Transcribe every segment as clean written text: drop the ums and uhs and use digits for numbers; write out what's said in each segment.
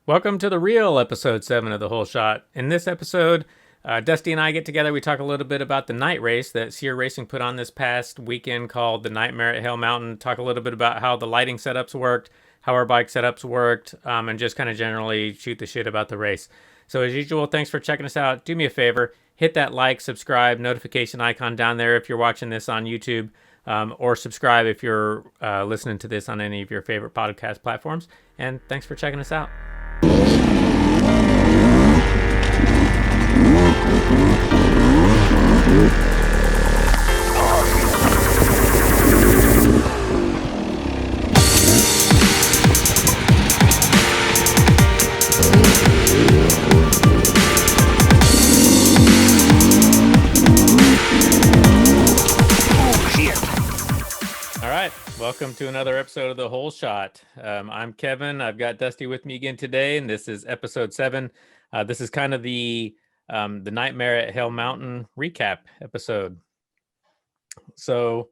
Welcome to the real episode 7 of The Whole Shot. In this episode, Dusty and I get together. We talk a little bit about the night race that SEER Racing put on this past weekend called the Nightmare at Hale Mountain. Talk a little bit about how the lighting setups worked, how our bike setups worked, and just kind of generally shoot the shit about the race. So, as usual, thanks for checking us out. Do me a favor, hit that like, subscribe, notification icon down there if you're watching this on YouTube, or subscribe if you're listening to this on any of your favorite podcast platforms. And thanks for checking us out. Welcome to another episode of The Whole Shot. I'm Kevin. I've got Dusty with me again today, and this is episode 7. This is kind of the Nightmare at Hale Mountain recap episode. So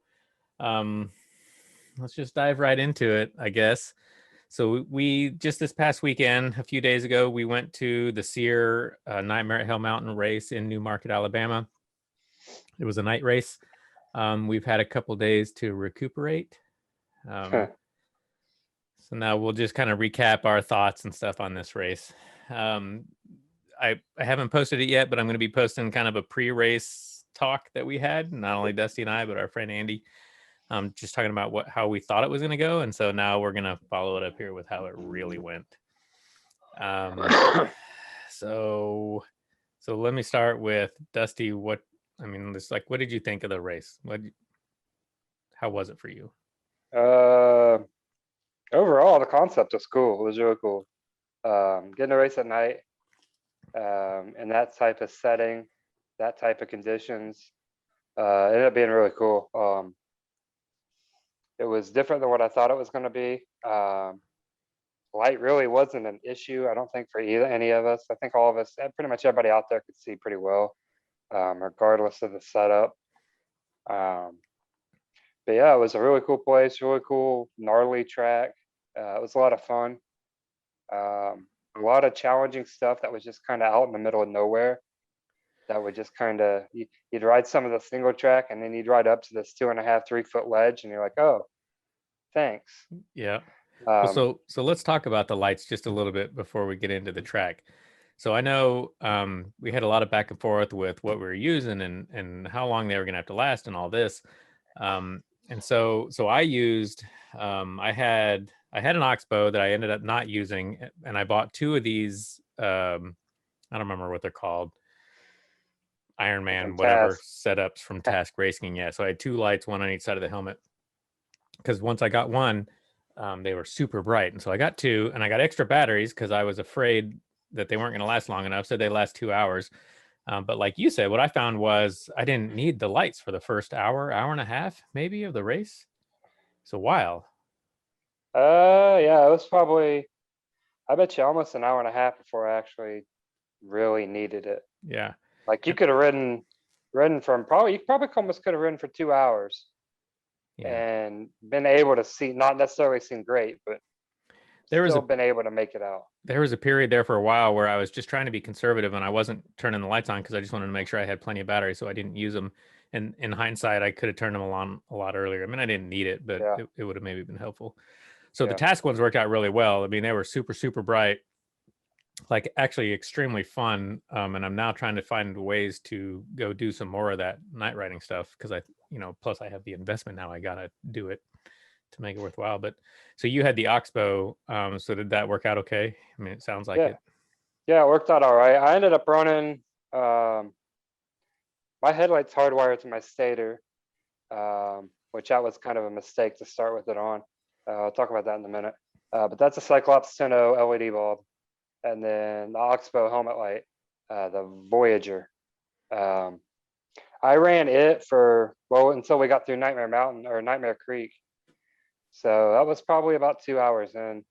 let's just dive right into it, I guess. So we just this past weekend, a few days ago, we went to the SEER Nightmare at Hale Mountain race in Newmarket, Alabama. It was a night race. We've had a couple days to recuperate. So now we'll just kind of recap our thoughts and stuff on this race. I haven't posted it yet, but I'm going to be posting kind of a pre-race talk that we had, not only Dusty and I, but our friend Andy, just talking about how we thought it was going to go. And so now we're going to follow it up here with how it really went. So let me start with Dusty. What did you think of the race? How was it for you? Overall, the concept was cool. It was really cool. Getting a race at night, in that type of setting, that type of conditions, ended up being really cool. It was different than what I thought it was going to be. Light really wasn't an issue, I don't think, for any of us. I think all of us, pretty much everybody out there, could see pretty well, regardless of the setup. But yeah, it was a really cool place, really cool, gnarly track. It was a lot of fun. A lot of challenging stuff that was just kind of out in the middle of nowhere. That would just kind of, you'd ride some of the single track and then you'd ride up to this 2.5, 3 foot ledge and you're like, oh, thanks. Yeah. So let's talk about the lights just a little bit before we get into the track. So I know we had a lot of back and forth with what we were using and how long they were going to have to last and all this. And so I used, I had an Oxbow that I ended up not using, and I bought 2 of these, I don't remember what they're called, Ironman, whatever setups from Task Racing. Yeah. So I had 2 lights, one on each side of the helmet. Because once I got one, they were super bright. And so I got 2, and I got extra batteries because I was afraid that they weren't going to last long enough. So they last 2 hours. But like you said, what I found was I didn't need the lights for the first hour and a half, maybe, of the race. It's a while. Yeah, it was probably, I bet you, almost an hour and a half before I actually really needed it. Yeah. Like you could have ridden from you probably almost could have ridden for 2 hours. Yeah. And been able to see, not necessarily seen great, but still been able to make it out. There was a period there for a while where I was just trying to be conservative and I wasn't turning the lights on because I just wanted to make sure I had plenty of battery, so I didn't use them. And in hindsight, I could have turned them on a lot earlier. I mean, I didn't need it, but it would have maybe been helpful. So the Task ones worked out really well. I mean, they were super, super bright, like actually extremely fun. And I'm now trying to find ways to go do some more of that night riding stuff because plus I have the investment now. I got to do it to make it worthwhile. But so you had the Oxbow, so did that work out okay? I mean, it sounds like it. Yeah, it worked out all right. I ended up running, my headlights hardwired to my stator, which that was kind of a mistake to start with it on. I'll talk about that in a minute. But that's a Cyclops 10 LED bulb. And then the Oxbow helmet light, the Voyager. I ran it until we got through Nightmare Mountain or Nightmare Creek. So that was probably about 2 hours in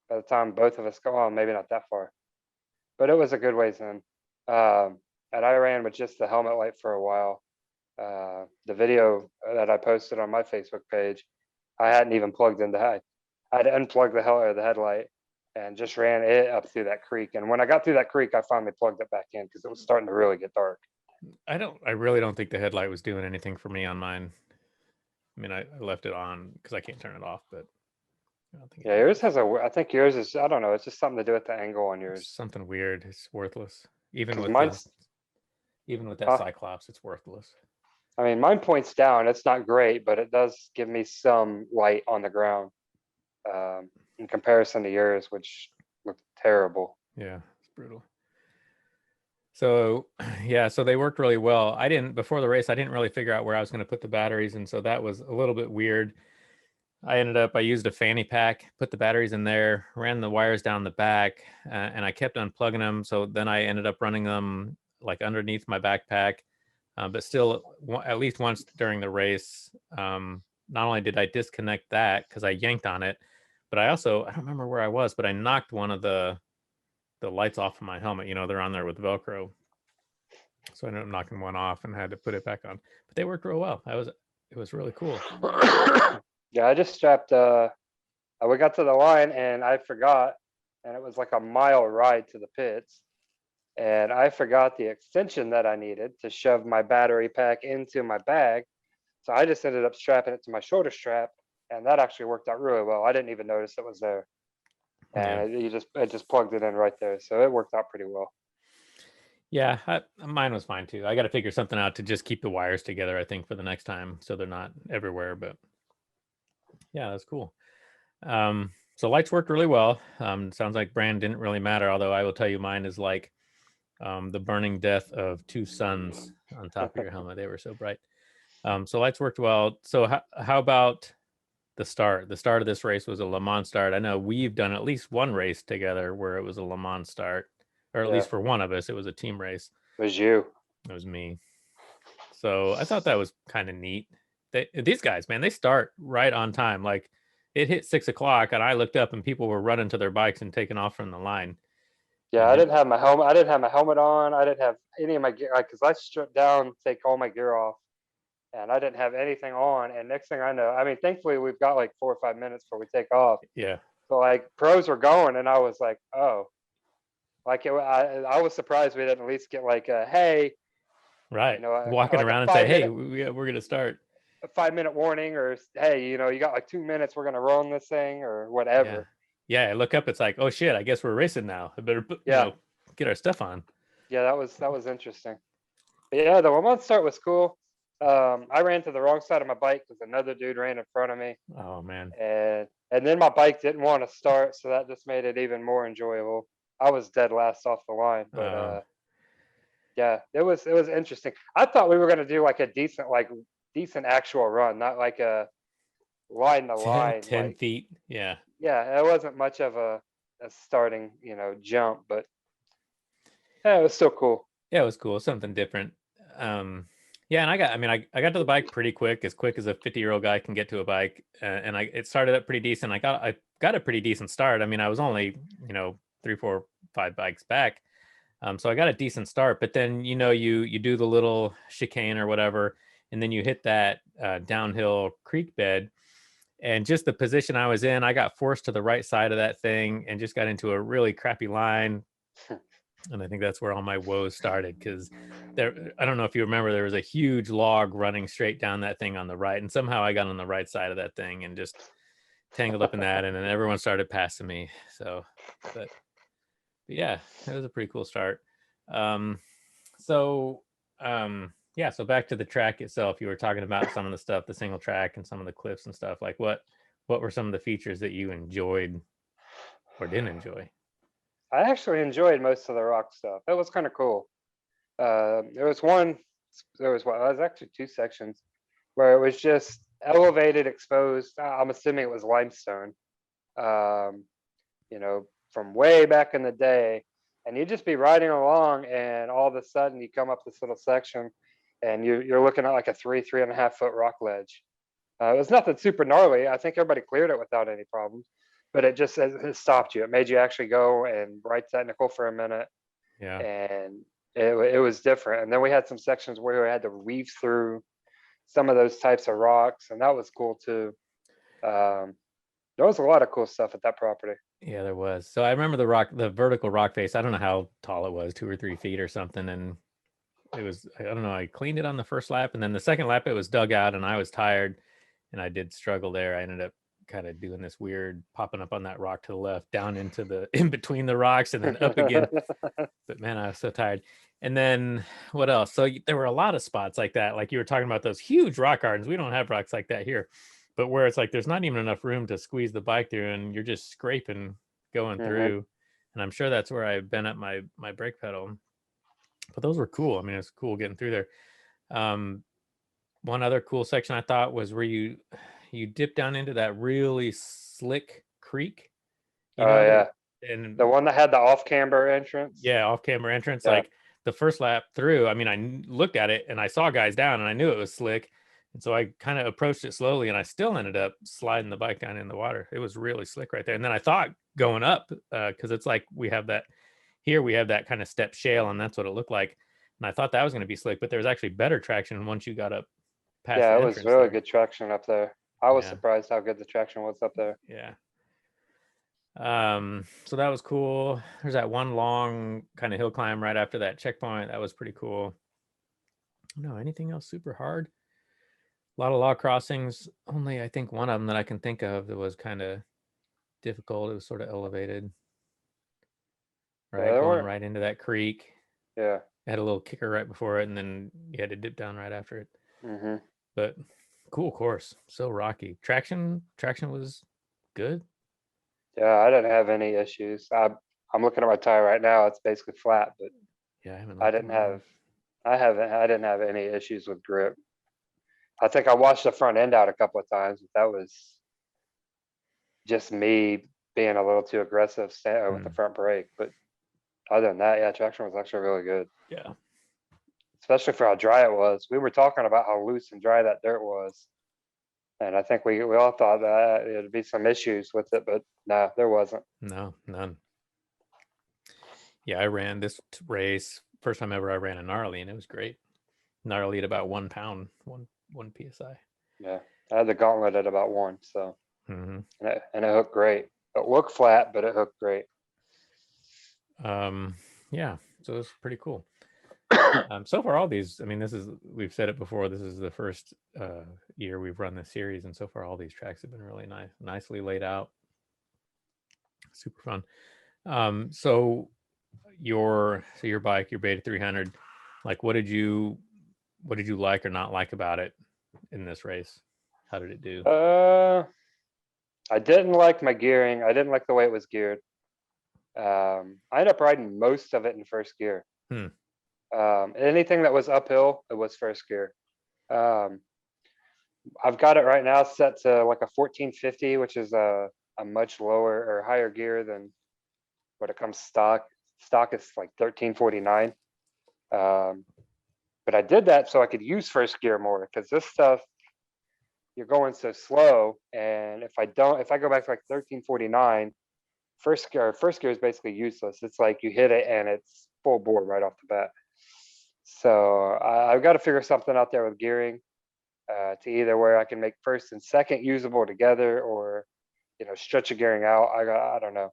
by the time both of us go on, maybe not that far, but it was a good ways in. And I ran with just the helmet light for a while. The video that I posted on my Facebook page, I hadn't even plugged in I had to unplug the headlight and just ran it up through that creek. And when I got through that creek, I finally plugged it back in because it was starting to really get dark. I really don't think the headlight was doing anything for me on mine. I mean, I left it on because I can't turn it off, but I don't think it Yeah, did yours much. has I think yours is, I don't know, it's just something to do with the angle on It's yours. something weird. It's worthless. Even Because with the mine's, even with that huh? Cyclops, it's worthless. I mean, mine points down. It's not great, but it does give me some light on the ground in comparison to yours, which looked terrible. Yeah, it's brutal. So yeah, so they worked really well. I didn't before the race, I didn't really figure out where I was going to put the batteries, and so that was a little bit weird. I used a fanny pack, put the batteries in there, ran the wires down the back, and I kept unplugging them. So then I ended up running them like underneath my backpack. But still, at least once during the race, not only did I disconnect that because I yanked on it, but I don't remember where I was, but I knocked one of the lights off of my helmet. You know, they're on there with Velcro. So I ended up knocking one off and had to put it back on. But they worked real well. It was really cool. Yeah, I just strapped, we got to the line and I forgot, and it was like a mile ride to the pits. And I forgot the extension that I needed to shove my battery pack into my bag. So I just ended up strapping it to my shoulder strap, and that actually worked out really well. I didn't even notice it was there, Yeah. and it just plugged it in right there. So it worked out pretty well. Yeah, mine was fine too. I got to figure something out to just keep the wires together, I think, for the next time, so they're not everywhere. But yeah, that's cool. So lights worked really well. Sounds like brand didn't really matter, although I will tell you mine is like the burning death of two suns on top of your helmet. They were so bright. So lights worked well. So how about the start? The start of this race was a Le Mans start. I know we've done at least one race together where it was a Le Mans start, or at Yeah, least for one of us, it was a team race. it was you. It was me. So I thought that was kind of neat. These guys, man, they start right on time. Like it hit 6 o'clock, and I looked up, and people were running to their bikes and taking off from the line. Yeah, And I it, didn't have my helmet. I didn't have my helmet on. I didn't have any of my gear because I stripped down, take all my gear off, and I didn't have anything on. And next thing I know, I mean, thankfully we've got like 4 or 5 minutes before we take off. yeah, So like pros were going, and I was like, oh, like I was surprised we didn't at least get like a hey, right. Walking like a around and say, five "Hey, minute we're gonna start." 5 minute warning, or hey, you got like 2 minutes, we're gonna run this thing or Yeah, whatever. yeah. I look up, it's like, "Oh shit! I guess we're racing now. I better Yeah, get our stuff on." yeah, that was interesting. But yeah, the 1 month start was cool. I ran to the wrong side of my bike because another dude ran in front of me, Oh man, and then my bike didn't want to start, so that just made it even more enjoyable. I was dead last off the line, but uh, yeah, it was interesting. I thought we were gonna do like a decent actual run, not like a line to line. 10 feet. Yeah, Yeah, it wasn't much of a starting, jump, but yeah, it was still cool. yeah. It was cool. Something different. Yeah, and I got to the bike pretty quick as a 50-year-old guy can get to a bike, and it started up pretty decent. I got a pretty decent start. I mean, I was only 3, 4, 5 bikes back. So I got a decent start, but then you do the little chicane or whatever, and then you hit that downhill creek bed, and just the position I was in, I got forced to the right side of that thing and just got into a really crappy line. And I think that's where all my woes started because I don't know if you remember, there was a huge log running straight down that thing on the right, and somehow I got on the right side of that thing and just tangled up in that, and then everyone started passing me. So, but yeah, it was a pretty cool start. Um, so yeah, so back to the track itself. You were talking about some of the stuff, the single track and some of the cliffs and stuff. Like what were some of the features that you enjoyed or didn't enjoy? I actually enjoyed most of the rock stuff. That was kind of cool. There was one. There was what? It was actually two sections where it was just elevated, exposed. I'm assuming it was limestone. Um, from way back in the day, and you'd just be riding along, and all of a sudden you come up this little section, and you're looking at like a 3.5 foot rock ledge. It was nothing super gnarly. I think everybody cleared it without any problems, but it stopped you. It made you actually go and ride technical for a minute, Yeah. and it was different. And then we had some sections where we had to weave through some of those types of rocks, and that was cool too. There was a lot of cool stuff at that property. Yeah, there was. So I remember the vertical rock face. I don't know how tall it was, 2 or 3 feet or something. And it was, I don't know, I cleaned it on the first lap. And then the second lap, it was dug out and I was tired and I did struggle there. I ended up kind of doing this weird popping up on that rock to the left, down into the in between the rocks and then up again. But man, I was so tired. And then what else? So there were a lot of spots like that. Like you were talking about those huge rock gardens. We don't have rocks like that here, but where it's like there's not even enough room to squeeze the bike through, and you're just scraping going through. And I'm sure that's where I bent up my brake pedal. But those were cool. I mean, it's cool getting through there. One other cool section I thought was where you dip down into that really slick creek. You Oh know, yeah, and the one that had the off-camber entrance. yeah, off-camera entrance. Yeah. Like the first lap through, I mean, I looked at it and I saw guys down and I knew it was slick. And so I kind of approached it slowly and I still ended up sliding the bike down in the water. It was really slick right there. And then I thought going up, because it's like we have that kind of step shale and that's what it looked like. And I thought that was going to be slick, but there was actually better traction once you got up past Yeah, the it was entrance really there. good traction up there. I was Yeah. surprised how good the traction was up there. Yeah. So that was cool. There's that one long kind of hill climb right after that checkpoint. That was pretty cool. No, anything else super hard? A lot of log crossings. Only I think one of them that I can think of that was kind of difficult. It was sort of elevated, right? Yeah, Going right into that creek. yeah. It had a little kicker right before it, and then you had to dip down right after it. Mm-hmm. But cool course, so rocky. Traction was good. Yeah, I didn't have any issues. I'm looking at my tire right now. It's basically flat, but Yeah, I haven't. I looked at didn't mine. have, I didn't have any issues with grip. I think I washed the front end out a couple of times, but that was just me being a little too aggressive with the front brake. But other than that, yeah, traction was actually really good, Yeah. especially for how dry it was. We were talking about how loose and dry that dirt was. And I think we all thought that there'd be some issues with it, but no, there wasn't. No, none. Yeah, I ran this race first time ever. I ran a gnarly, and it was great. Gnarly at about 1 pound, one psi. Yeah, I had the gauntlet at about 1, so Mm-hmm. and it hooked great. It looked flat, but it hooked great. Yeah, so it's pretty cool. So far, all these, I mean, we've said it before, this is the first year we've run this series, and so far all these tracks have been really nicely laid out. Super fun. So your bike, your Beta 300, like what did you like or not like about it in this race? How did it do? I didn't like my gearing. I didn't like the way it was geared. I ended up riding most of it in first gear. Anything that was uphill, it was first gear. I've got it right now set to like a 1450, which is a much lower or higher gear than what it comes stock. Stock is like 1349. But I did that so I could use first gear more, because this stuff, you're going so slow. And if I go back to like 1349, first gear is basically useless. It's like you hit it and it's full bore right off the bat. So I've got to figure something out there with gearing, to either where I can make first and second usable together, or stretch a gearing out. I don't know.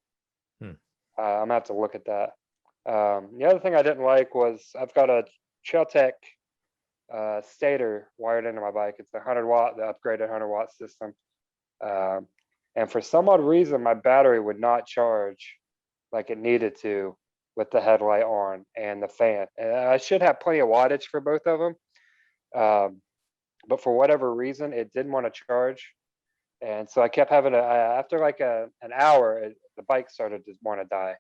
I'm gonna have to look at that. The other thing I didn't like was I've got a Trailtech stator wired into my bike. It's the 100-watt, the upgraded 100-watt system. And for some odd reason, my battery would not charge like it needed to with the headlight on and the fan. And I should have plenty of wattage for both of them. But for whatever reason, it didn't want to charge. And so I kept having after like an hour, the bike started to want to die.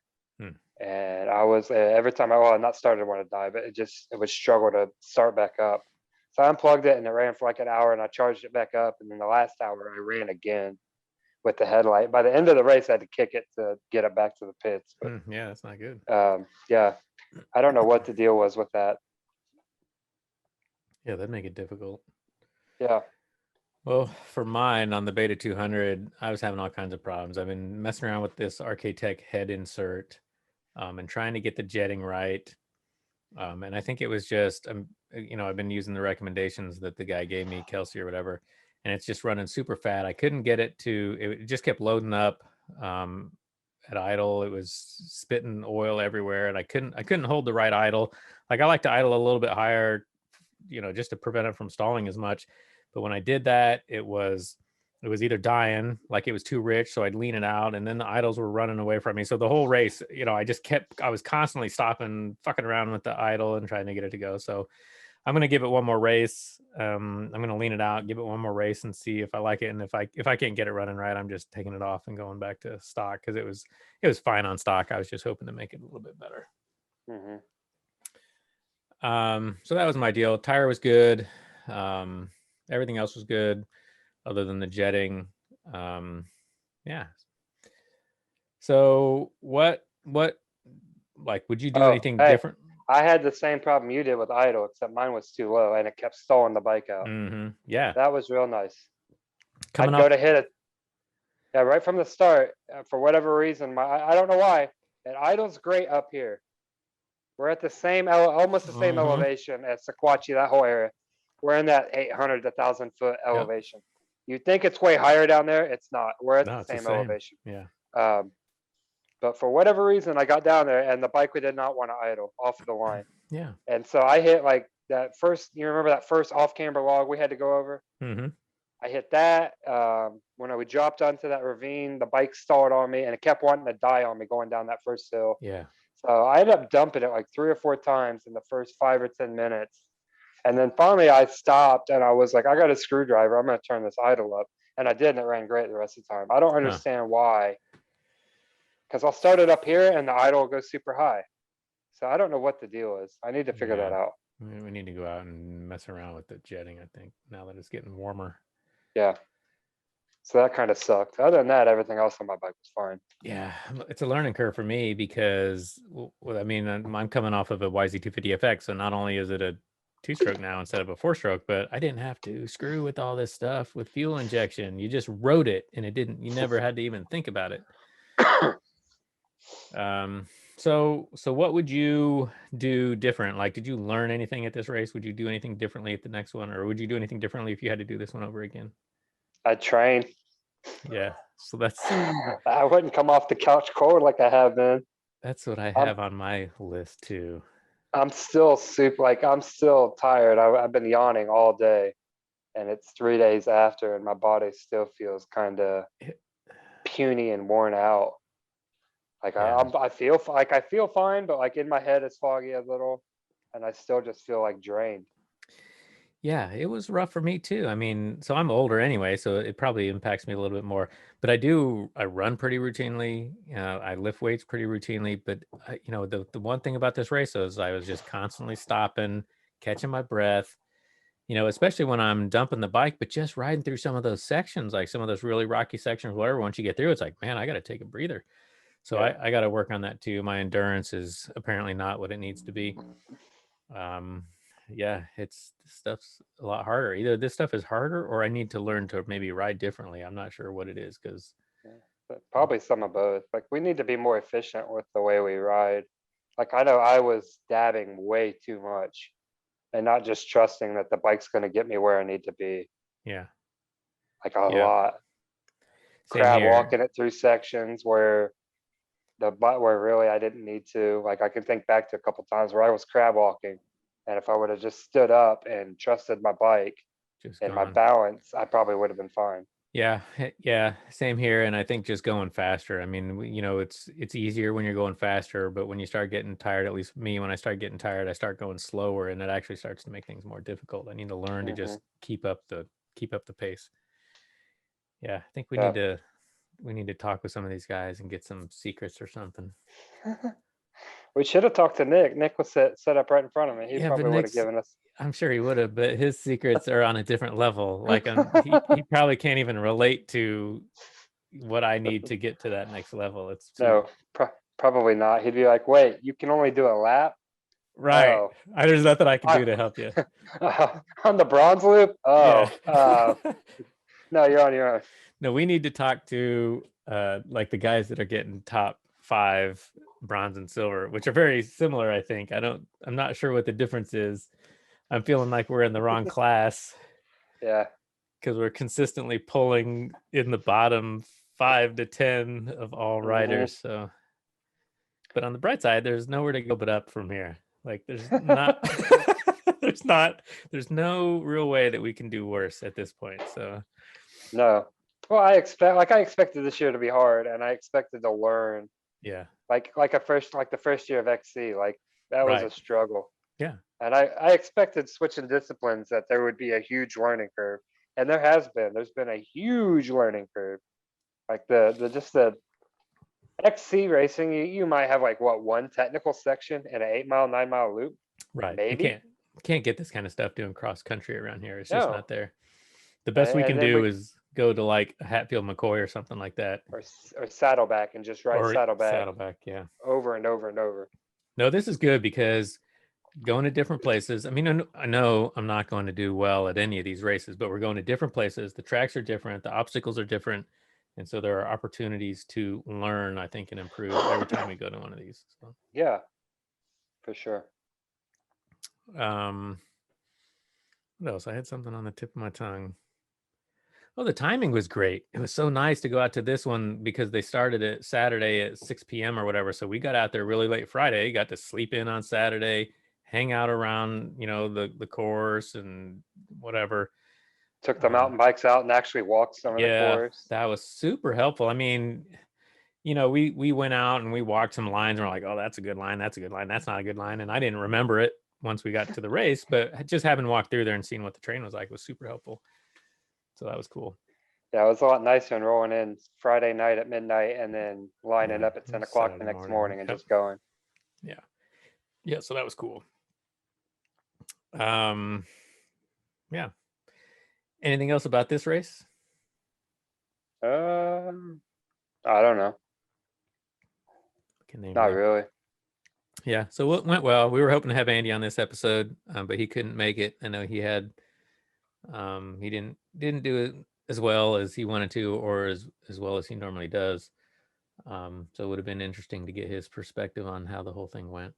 And I was, every time not started to want to die, but it would struggle to start back up. So I unplugged it and it ran for like an hour and I charged it back up. And then the last hour I ran again with the headlight. By the end of the race, I had to kick it to get it back to the pits. But Yeah, that's not good. yeah, I don't know what the deal was with that. Yeah, that'd make it difficult. Yeah. Well, for mine on the Beta 200, I was having all kinds of problems. I've been messing around with this Arcatech head insert, and trying to get the jetting right. And I think it was just, I've been using the recommendations that the guy gave me, Kelsey or whatever, and it's just running super fat. I couldn't get it to, it just kept loading up. at idle. It was spitting oil everywhere, and I couldn't hold the right idle. Like I like to idle a little bit higher, just to prevent it from stalling as much. But when I did that, it was either dying, like it was too rich, so I'd lean it out, and then the idles were running away from me. So the whole race, I was constantly stopping, fucking around with the idle and trying to get it to go. So I'm going to give it one more race. I'm going to lean it out, give it one more race, and see if I like it. And if I can't get it running right, I'm just taking it off and going back to stock, because it was fine on stock. I was just hoping to make it a little bit better. Mm-hmm. So that was my deal. Tire was good. Everything else was good, other than the jetting. Yeah. So what like, would you do anything hey, different? I had the same problem you did with idle, except mine was too low and it kept stalling the bike out. Yeah. That was real nice. Coming I'd go off. to hit it. Yeah, right from the start. For whatever reason, I don't know why. And idle's great up here. We're at the same, almost the same elevation as Sequatchie, that whole area. We're in that 800 to 1,000 foot elevation. You think it's way higher down there? It's not. We're at the same elevation. Yeah. But for whatever reason, I got down there and the bike did not want to idle off of the line. Yeah. And so I hit like that first, you remember that first off-camber log we had to go over? Mm-hmm. I hit that. When we dropped onto that ravine, the bike stalled on me and it kept wanting to die on me going down that first hill. Yeah. So I ended up dumping it like 3 or 4 times in the first 5 or 10 minutes. And then finally I stopped and I was like, I got a screwdriver. I'm going to turn this idle up. And I did, and it ran great the rest of the time. I don't understand why. Because I'll start it up here and the idle goes super high. So I don't know what the deal is. I need to figure that out. We need to go out and mess around with the jetting, I think, now that it's getting warmer. Yeah. So that kind of sucked. Other than that, everything else on my bike was fine. Yeah, it's a learning curve for me because, I mean, I'm coming off of a YZ250FX, so not only is it a 2-stroke now instead of a 4-stroke, but I didn't have to screw with all this stuff with fuel injection. You just rode it, and you never had to even think about it. So what would you do different? Like, did you learn anything at this race? Would you do anything differently at the next one, or would you do anything differently if you had to do this one over again? I trained. Yeah, so that's I wouldn't come off the couch cold like I have been. That's what I have on my list too. I'm still I'm still tired. I've been yawning all day, and it's 3 days after, and my body still feels kind of puny and worn out. Like I feel fine, but like in my head it's foggy a little, and I still just feel like drained. Yeah, it was rough for me too. I mean, so I'm older anyway, so it probably impacts me a little bit more. But I run pretty routinely. I lift weights pretty routinely. But the one thing about this race is I was just constantly stopping, catching my breath. Especially when I'm dumping the bike, but just riding through some of those sections, like some of those really rocky sections, whatever. Once you get through, it's like, man, I got to take a breather. So I got to work on that too. My endurance is apparently not what it needs to be. Yeah, this stuff's a lot harder. Either this stuff is harder or I need to learn to maybe ride differently. I'm not sure what it is, because probably some of both. Like we need to be more efficient with the way we ride. Like I know I was dabbing way too much and not just trusting that the bike's going to get me where I need to be. Yeah. Like a lot. Same Crab here. walking it through sections where really I didn't need to. Like I can think back to a couple times where I was crab walking, and if I would have just stood up and trusted my bike and my balance, I probably would have been fine. Yeah, same here. And I think just going faster. I mean, it's easier when you're going faster, but when you start getting tired, at least me, when I start getting tired, I start going slower, and it actually starts to make things more difficult. I need to learn to just keep up the pace. Yeah, I think we need to talk with some of these guys and get some secrets or something. We should have talked to Nick. Nick was set up right in front of me. He probably would have given us. I'm sure he would have, but his secrets are on a different level. Like he probably can't even relate to what I need to get to that next level. It's probably not. He'd be like, "Wait, you can only do a lap." Right. Oh. There's nothing I can do to help you. On the bronze loop? Oh, yeah. No, you're on your own. No, we need to talk to like the guys that are getting top 5 bronze and silver, which are very similar, I think. I'm not sure what the difference is. I'm feeling like we're in the wrong class. Yeah. Because we're consistently pulling in the bottom 5 to 10 of all Mhm. riders. So, but on the bright side, there's nowhere to go but up from here. Like there's not, there's no real way that we can do worse at this point. So No. Well, I expected this year to be hard, and I expected to learn yeah, like the first year of XC, like that was a right. struggle. Yeah, And I expected switching disciplines that there would be a huge learning curve. And there has been. There's been a huge learning curve. Like the XC racing, you might have like what, one technical section in an 8 mile, 9 mile loop, right. You maybe. can't get this kind of stuff doing cross country around here. It's just No. not there. The best we And can then do is go to like a Hatfield McCoy or something like that, or saddleback and just ride or saddleback Saddleback. Yeah. over and over and over. No, this is good because going to different places. I mean, I know I'm not going to do well at any of these races, but we're going to different places. The tracks are different, the obstacles are different, and so there are opportunities to learn, I think, and improve every time we go to one of these. So, Yeah, for sure. um, what else? I had something on the tip of my tongue. Oh, the timing was great. It was so nice to go out to this one because they started it Saturday at 6 p.m. or whatever. So we got out there really late Friday, got to sleep in on Saturday, hang out around, the course and whatever. Took the mountain bikes out and actually walked some of the Yeah, course. that was super helpful. I mean, we went out and we walked some lines and we're like, oh, that's a good line. That's a good line. That's not a good line. And I didn't remember it once we got to the race, but just having walked through there and seen what the train was like was super helpful. So that was cool. Yeah, it was a lot nicer than rolling in Friday night at midnight and then lining Yeah, up at it 10 was o'clock the Saturday next morning. morning and Yep. just going. Yeah. Yeah, so that was cool. Yeah. Anything else about this race? I don't know. Can name Not one. really. Yeah, so it went well. We were hoping to have Andy on this episode, but he couldn't make it. I know he had he didn't do it as well as he wanted to or as well as he normally does. So it would have been interesting to get his perspective on how the whole thing went.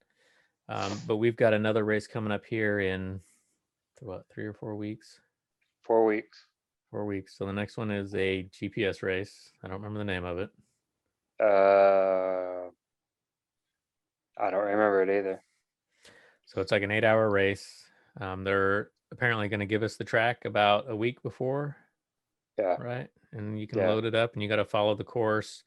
But we've got another race coming up here in what, 3 or 4 weeks? 4 weeks. 4 weeks. So the next one is a GPS race. I don't remember the name of it. I don't remember it either. So it's like an 8-hour race. They're apparently going to give us the track about a week before. Yeah. Right. And you can Yeah. load it up and you got to follow the course.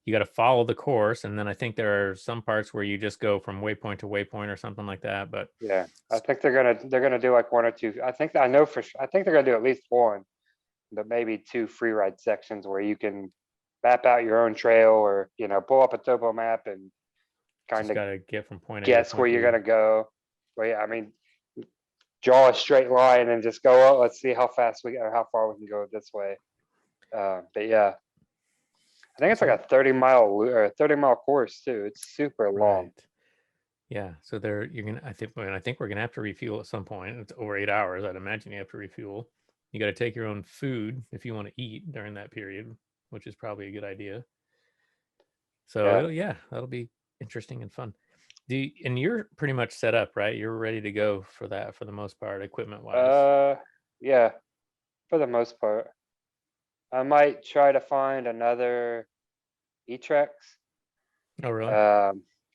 You got to follow the course. And then I think there are some parts where you just go from waypoint to waypoint or something like that. But Yeah. I think they're gonna do like one or two. I think they're gonna do at least one, but maybe two free ride sections where you can map out your own trail or, pull up a topo map and kind just of got to get from point A to guess where point you're B. gonna go. Well, yeah, I mean, draw a straight line and just go, oh, let's see how fast or how far we can go this way. But yeah, I think it's like a 30-mile course too. It's super long. Right. Yeah. So I think we're gonna have to refuel at some point. It's over 8 hours. I'd imagine you have to refuel. You got to take your own food if you want to eat during that period, which is probably a good idea. So that'll be interesting and fun. And you're pretty much set up, right? You're ready to go for that for the most part, equipment wise. Yeah, for the most part. I might try to find another E-Trex. Oh, really?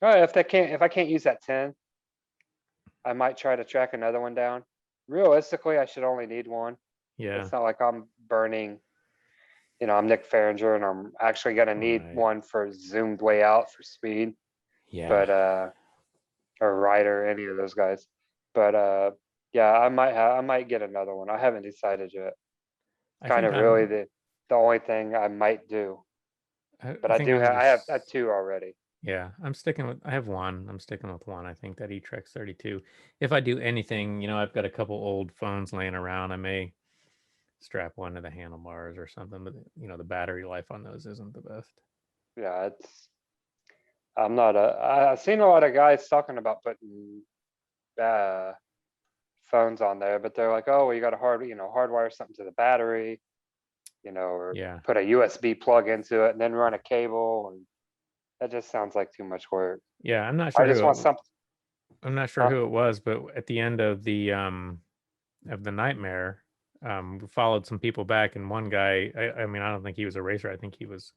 If I can't use that 10, I might try to track another one down. Realistically, I should only need one. Yeah. It's not like I'm burning, I'm Nick Farringer and I'm actually gonna need Right. one for zoomed way out for speed. Yeah. But or Ryder, any of those guys. But yeah, I might get another one. I haven't decided yet. I Kind think of really the only thing I might do. But I have two already. Yeah, I have one. I'm sticking with one. I think that E-Trex 32. If I do anything, I've got a couple old phones laying around. I may strap one to the handlebars or something, but the battery life on those isn't the best. Yeah, I've seen a lot of guys talking about putting phones on there, but they're like, oh, well, you got to hardwire something to the battery, or put a USB plug into it and then run a cable, and that just sounds like too much work. Yeah, I'm not sure. I just want something. I'm not sure who it was, but at the end of the Nightmare, we followed some people back, and one guy, I mean, I don't think he was a racer. I think he was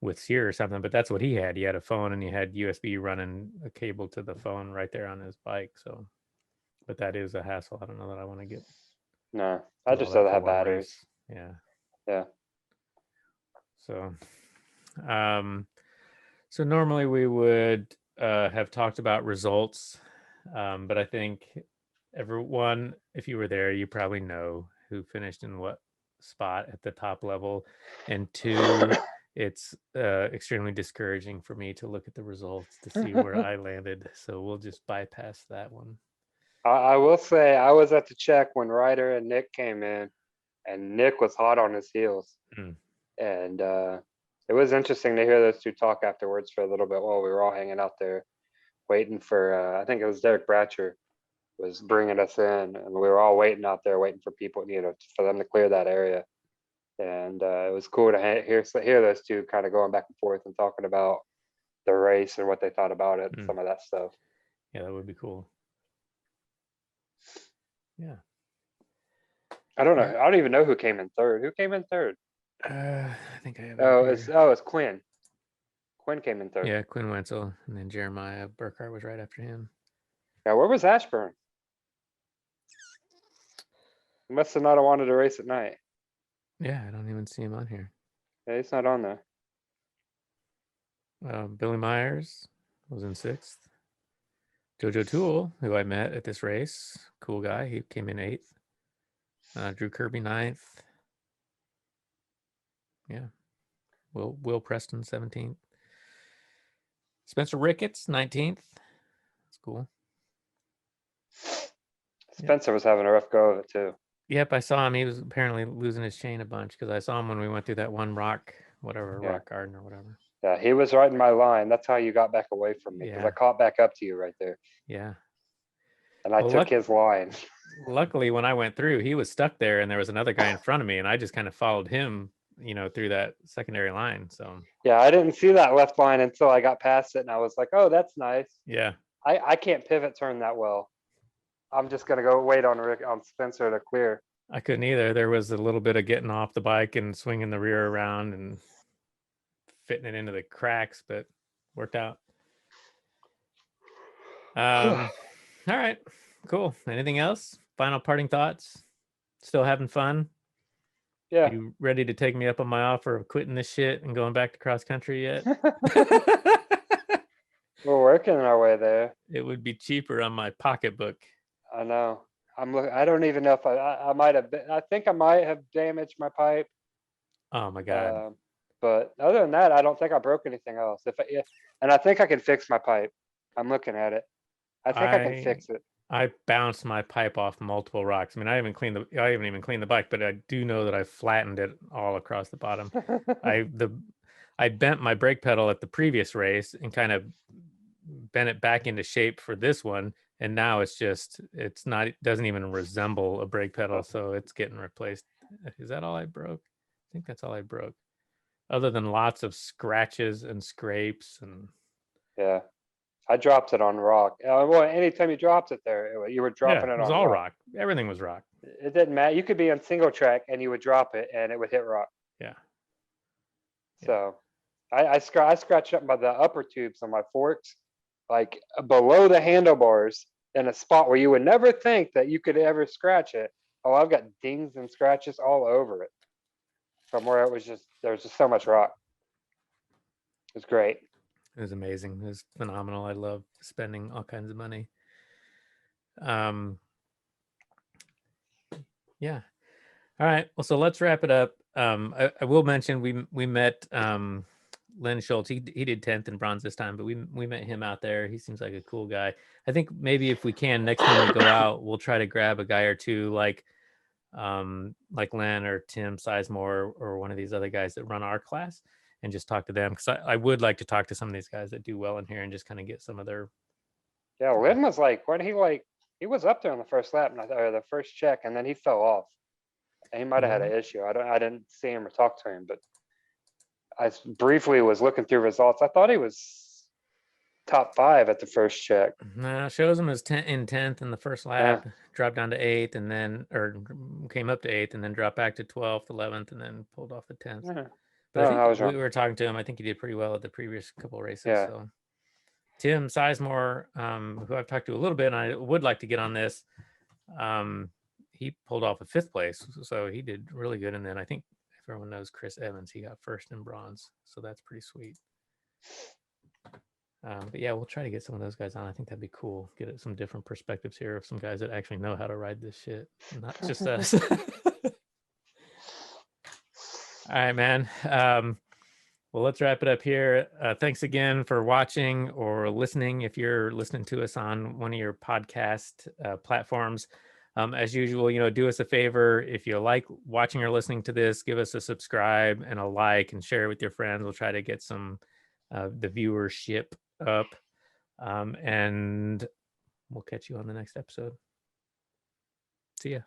with SEER or something, but that's what he had. He had a phone and he had USB running a cable to the phone right there on his bike. So, but that is a hassle. I don't know that I want to get No, I do all just that rather for have one batteries. race. Yeah. Yeah. So, um, so normally we would have talked about results, but I think everyone, if you were there, you probably know who finished in what spot at the top level. And two, it's extremely discouraging for me to look at the results to see where I landed. So we'll just bypass that one. I will say I was at the check when Ryder and Nick came in, and Nick was hot on his heels. Mm. And it was interesting to hear those two talk afterwards for a little bit while we were all hanging out there waiting for, I think it was Derek Bratcher was bringing us in, and we were all waiting out there, waiting for people, for them to clear that area. And it was cool to hear those two kind of going back and forth and talking about the race and what they thought about it, some of that stuff. Yeah, that would be cool. Yeah. I don't know. I don't even know who came in third. Who came in third? I think I have. It's Quinn. Quinn came in third. Yeah, Quinn Wenzel, and then Jeremiah Burkhart was right after him. Yeah, where was Ashburn? He must have not wanted to race at night. Yeah, I don't even see him on here. Yeah, he's not on there. Billy Myers was in 6th. Jojo Toole, who I met at this race, cool guy. He came in 8th. Drew Kirby 9th. Yeah. Will Preston 17th. Spencer Ricketts 19th. That's cool. Spencer was having a rough go of it too. Yep, I saw him. He was apparently losing his chain a bunch because I saw him when we went through that one rock garden or whatever. Yeah, he was right in my line. That's how you got back away from me, because I caught back up to you right there. Yeah. And I took his line. Luckily, when I went through, he was stuck there and there was another guy in front of me, and I just kind of followed him, through that secondary line. So yeah, I didn't see that left line until I got past it, and I was like, oh, that's nice. Yeah. I can't pivot turn that well. I'm just gonna go wait on Spencer to clear. I couldn't either. There was a little bit of getting off the bike and swinging the rear around and fitting it into the cracks, but worked out. All right, cool. Anything else? Final parting thoughts? Still having fun? Yeah. You ready to take me up on my offer of quitting this shit and going back to cross country yet? We're working our way there. It would be cheaper on my pocketbook. I know. I don't even know if I might have been, I think I might have damaged my pipe. Oh my God. But other than that, I don't think I broke anything else. And I think I can fix my pipe. I'm looking at it. I think I can fix it. I bounced my pipe off multiple rocks. I mean, I haven't even cleaned the bike, but I do know that I flattened it all across the bottom. I bent my brake pedal at the previous race and kind of bent it back into shape for this one, and now it doesn't even resemble a brake pedal, so it's getting replaced. Is that all I broke? I think that's all I broke, other than lots of scratches and scrapes. And yeah, I dropped it on rock. Well, anytime you dropped it there, you were dropping it was on all rock. Everything was rock. It didn't matter. You could be on single track and you would drop it and it would hit rock. Yeah. So I scratched up by the upper tubes on my forks, like below the handlebars, in a spot where you would never think that you could ever scratch it. Oh, I've got dings and scratches all over it from where there was just so much rock. It was great. It was amazing. It was phenomenal. I love spending all kinds of money. Yeah. All right. Well, so let's wrap it up. I will mention we met Lynn Schultz. He did 10th and bronze this time, but we met him out there. He seems like a cool guy. I think maybe if we can, next time we go out, we'll try to grab a guy or two like Len or Tim Sizemore or one of these other guys that run our class, and just talk to them, because I would like to talk to some of these guys that do well in here and just kind of get some of their. Yeah, Lynn was he was up there on the first lap, or the first check, and then he fell off. And he might have had an issue. I didn't see him or talk to him, but I briefly was looking through results. I thought he was top 5 at the first check. No, shows him as 10th in the first lap, dropped down to 8th, and then came up to 8th, and then dropped back to 12th, 11th, and then pulled off the 10th. Yeah. But I No, I was think we wrong. were talking to him. I think he did pretty well at the previous couple races. Yeah. So Tim Sizemore, who I've talked to a little bit, and I would like to get on this. He pulled off a 5th place, so he did really good. And then I think if everyone knows Chris Evans, he got 1st in bronze, so that's pretty sweet. But yeah, we'll try to get some of those guys on. I think that'd be cool. Get some different perspectives here of some guys that actually know how to ride this shit, not just us. All right, man. Well, let's wrap it up here. Thanks again for watching or listening. If you're listening to us on one of your podcast platforms, as usual, do us a favor. If you like watching or listening to this, give us a subscribe and a like and share it with your friends. We'll try to get some the viewership up, and we'll catch you on the next episode. See ya.